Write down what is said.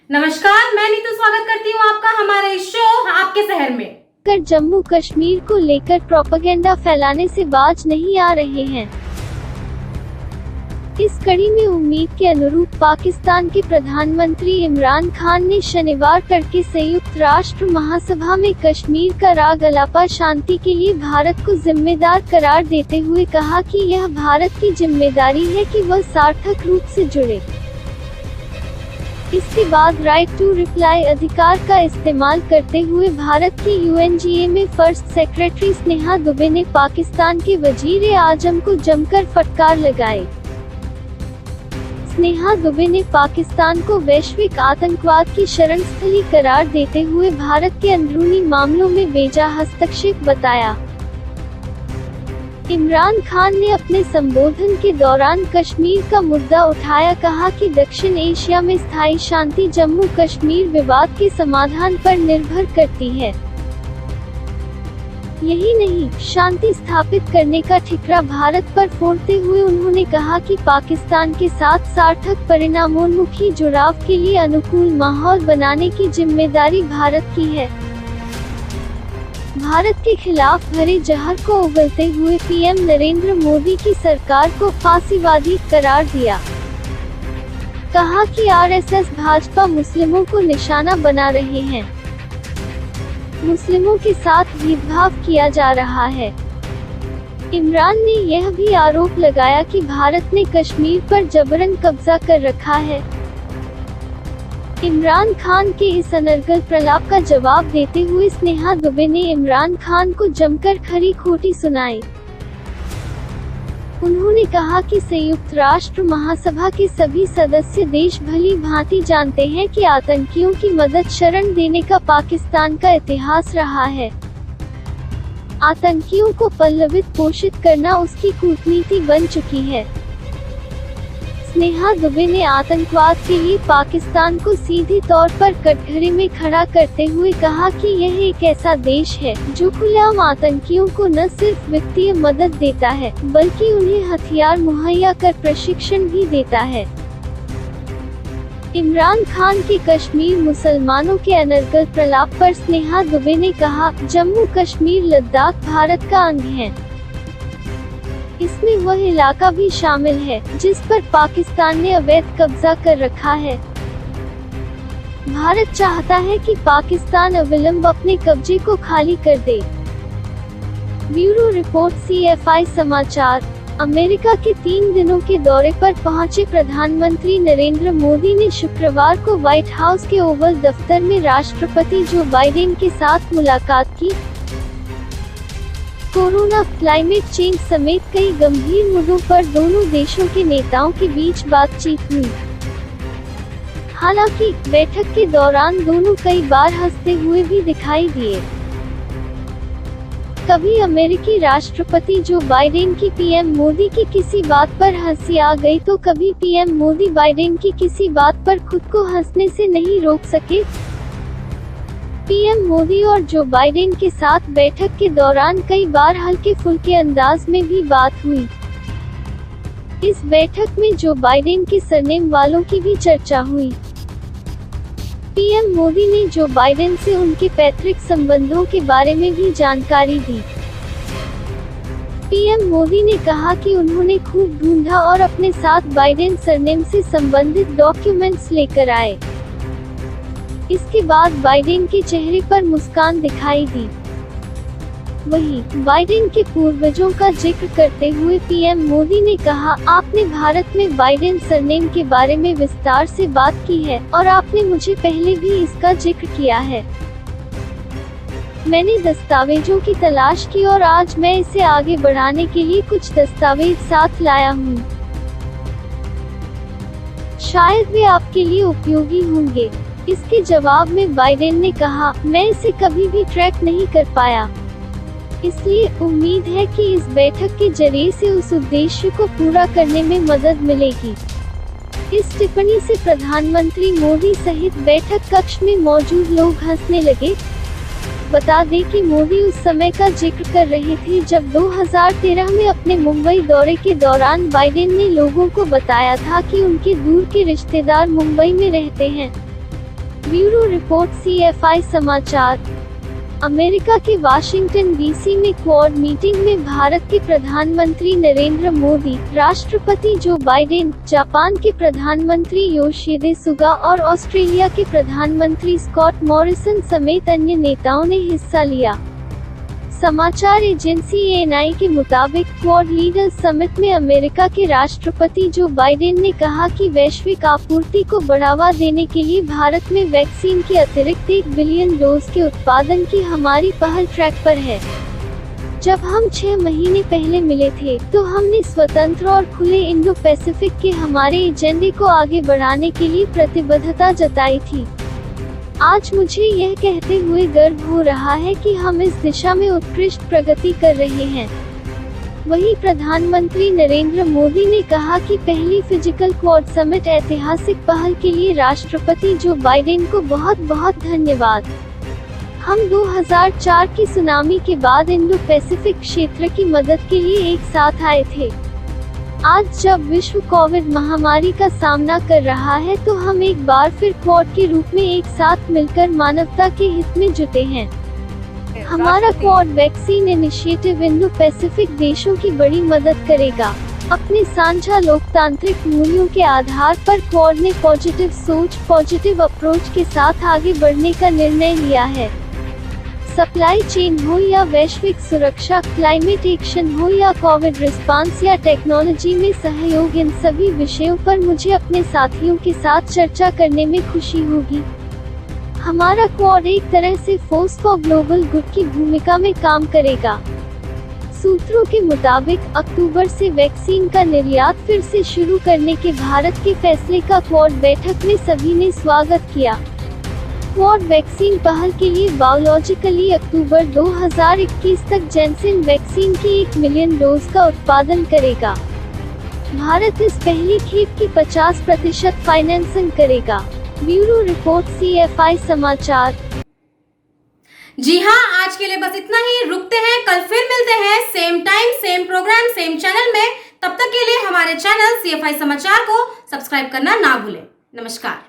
नमस्कार, मैं नीतू स्वागत करती हूँ आपका हमारे शो आपके शहर में। कर जम्मू कश्मीर को लेकर प्रोपेगेंडा फैलाने से बाज नहीं आ रहे हैं। इस कड़ी में उम्मीद के अनुरूप पाकिस्तान के प्रधानमंत्री इमरान खान ने शनिवार तड़के संयुक्त राष्ट्र महासभा में कश्मीर का राग अलापा शांति के लिए भारत को जिम्मेदार करार देते हुए कहा कि यह भारत की जिम्मेदारी है कि वह सार्थक रूप से जुड़े। इसके बाद राइट टू रिप्लाई अधिकार का इस्तेमाल करते हुए भारत की यूएनजीए में फर्स्ट सेक्रेटरी स्नेहा दुबे ने पाकिस्तान के वजीर आजम को जमकर फटकार लगाई। स्नेहा दुबे ने पाकिस्तान को वैश्विक आतंकवाद की शरण स्थली करार देते हुए भारत के अंदरूनी मामलों में बेजा हस्तक्षेप बताया। इमरान खान ने अपने संबोधन के दौरान कश्मीर का मुद्दा उठाया, कहा कि दक्षिण एशिया में स्थायी शांति जम्मू कश्मीर विवाद के समाधान पर निर्भर करती है। यही नहीं, शांति स्थापित करने का ठिकरा भारत पर फोड़ते हुए उन्होंने कहा कि पाकिस्तान के साथ सार्थक परिणामोन्मुखी जुड़ाव के लिए अनुकूल माहौल बनाने की जिम्मेदारी भारत की है। भारत के खिलाफ भरे जहर को उगलते हुए पीएम नरेंद्र मोदी की सरकार को फांसीवादी करार दिया। कहा कि आरएसएस भाजपा मुस्लिमों को निशाना बना रहे हैं, मुस्लिमों के साथ भेदभाव किया जा रहा है। इमरान ने यह भी आरोप लगाया कि भारत ने कश्मीर पर जबरन कब्जा कर रखा है। इमरान खान के इस अनर्गल प्रलाप का जवाब देते हुए स्नेहा दुबे ने इमरान खान को जमकर खरी खोटी सुनाई। उन्होंने कहा कि संयुक्त राष्ट्र महासभा के सभी सदस्य देश भली भांति जानते हैं कि आतंकियों की मदद शरण देने का पाकिस्तान का इतिहास रहा है। आतंकियों को पल्लवित पोषित करना उसकी कूटनीति बन चुकी है। स्नेहा दुबे ने आतंकवाद के लिए पाकिस्तान को सीधे तौर पर कटघरे में खड़ा करते हुए कहा कि यह एक ऐसा देश है जो खुलेआम आतंकियों को न सिर्फ वित्तीय मदद देता है बल्कि उन्हें हथियार मुहैया कर प्रशिक्षण भी देता है। इमरान खान के कश्मीर मुसलमानों के अनर्गल प्रलाप पर स्नेहा दुबे ने कहा, जम्मू कश्मीर लद्दाख भारत का अंग है। इसमें वह इलाका भी शामिल है जिस पर पाकिस्तान ने अवैध कब्जा कर रखा है। भारत चाहता है कि पाकिस्तान अविलंब अपने कब्जे को खाली कर दे। ब्यूरो रिपोर्ट CFI समाचार। अमेरिका के 3 दिनों के दौरे पर पहुंचे प्रधानमंत्री नरेंद्र मोदी ने शुक्रवार को व्हाइट हाउस के ओवल दफ्तर में राष्ट्रपति जो बाइडेन के साथ मुलाकात की। कोरोना, क्लाइमेट चेंज समेत कई गंभीर मुद्दों पर दोनों देशों के नेताओं के बीच बातचीत हुई। हालांकि बैठक के दौरान दोनों कई बार हंसते हुए भी दिखाई दिए। कभी अमेरिकी राष्ट्रपति जो बाइडेन की पीएम मोदी की किसी बात पर हंसी आ गई तो कभी पीएम मोदी बाइडेन की किसी बात पर खुद को हंसने से नहीं रोक सके। पीएम मोदी और जो बाइडेन के साथ बैठक के दौरान कई बार हल्के फुल्के अंदाज में भी बात हुई। इस बैठक में जो बाइडेन के सरनेम वालों की भी चर्चा हुई। पीएम मोदी ने जो बाइडेन से उनके पैतृक संबंधों के बारे में भी जानकारी दी। पीएम मोदी ने कहा कि उन्होंने खूब ढूंढा और अपने साथ बाइडेन सरनेम से संबंधित डॉक्यूमेंट्स लेकर आए। इसके बाद बाइडेन के चेहरे पर मुस्कान दिखाई दी। वहीं बाइडेन के पूर्वजों का जिक्र करते हुए पीएम मोदी ने कहा, आपने भारत में बाइडेन सरनेम के बारे में विस्तार से बात की है और आपने मुझे पहले भी इसका जिक्र किया है। मैंने दस्तावेजों की तलाश की और आज मैं इसे आगे बढ़ाने के लिए कुछ दस्तावेज साथ लाया हूँ। शायद वे आपके लिए उपयोगी होंगे। इसके जवाब में बाइडेन ने कहा, मैं इसे कभी भी ट्रैक नहीं कर पाया, इसलिए उम्मीद है कि इस बैठक के जरिए से उस उद्देश्य को पूरा करने में मदद मिलेगी। इस टिप्पणी से प्रधानमंत्री मोदी सहित बैठक कक्ष में मौजूद लोग हंसने लगे। बता दें कि मोदी उस समय का जिक्र कर रहे थे जब 2013 में अपने मुंबई दौरे के दौरान बाइडेन ने लोगों को बताया था कि उनके दूर के रिश्तेदार मुंबई में रहते हैं। ब्यूरो रिपोर्ट CFI समाचार। अमेरिका के वाशिंगटन डीसी में क्वाड मीटिंग में भारत के प्रधानमंत्री नरेंद्र मोदी, राष्ट्रपति जो बाइडेन, जापान के प्रधानमंत्री योशिहिदे सुगा और ऑस्ट्रेलिया के प्रधानमंत्री स्कॉट मॉरिसन समेत अन्य नेताओं ने हिस्सा लिया। समाचार एजेंसी ANI के मुताबिक क्वाड लीडर्स समिट में अमेरिका के राष्ट्रपति जो बाइडेन ने कहा कि वैश्विक आपूर्ति को बढ़ावा देने के लिए भारत में वैक्सीन के अतिरिक्त 1 बिलियन डोज के उत्पादन की हमारी पहल ट्रैक पर है। जब हम 6 महीने पहले मिले थे तो हमने स्वतंत्र और खुले इंडो पैसिफिक के हमारे एजेंडे को आगे बढ़ाने के लिए प्रतिबद्धता जताई थी। आज मुझे यह कहते हुए गर्व हो रहा है कि हम इस दिशा में उत्कृष्ट प्रगति कर रहे हैं। वहीं प्रधानमंत्री नरेंद्र मोदी ने कहा कि पहली फिजिकल क्वाड समिट ऐतिहासिक पहल के लिए राष्ट्रपति जो बाइडेन को बहुत बहुत धन्यवाद। हम 2004 की सुनामी के बाद इंडो पैसिफिक क्षेत्र की मदद के लिए एक साथ आए थे। आज जब विश्व कोविड महामारी का सामना कर रहा है तो हम एक बार फिर क्वाड के रूप में एक साथ मिलकर मानवता के हित में जुटे हैं। हमारा quad vaccine initiative Indo Pacific देशों की बड़ी मदद करेगा। अपने साझा लोकतांत्रिक मूल्यों के आधार पर क्वाड ने पॉजिटिव सोच, पॉजिटिव अप्रोच के साथ आगे बढ़ने का निर्णय लिया है। सप्लाई चेन हो या वैश्विक सुरक्षा, क्लाइमेट एक्शन हो या कोविड रिस्पांस या टेक्नोलॉजी में सहयोग, इन सभी विषयों पर मुझे अपने साथियों के साथ चर्चा करने में खुशी होगी। हमारा क्वाड एक तरह से फोर्स फॉर ग्लोबल गुड की भूमिका में काम करेगा। सूत्रों के मुताबिक अक्टूबर से वैक्सीन का निर्यात फिर से शुरू करने के भारत के फैसले का क्वाड बैठक में सभी ने स्वागत किया। क्वाड वैक्सीन पहल के लिए बायोलॉजिकली अक्टूबर 2021 तक जैनसिन वैक्सीन की 1 मिलियन डोज का उत्पादन करेगा। भारत इस पहली खेप की 50% फाइनेंसिंग करेगा। ब्यूरो रिपोर्ट CFI समाचार। जी हाँ, आज के लिए बस इतना ही। रुकते हैं, कल फिर मिलते हैं same time same programme same channel में। तब तक के लिए हमारे चैनल CFI समाचार को सब्सक्राइब करना ना भूलें। नमस्कार।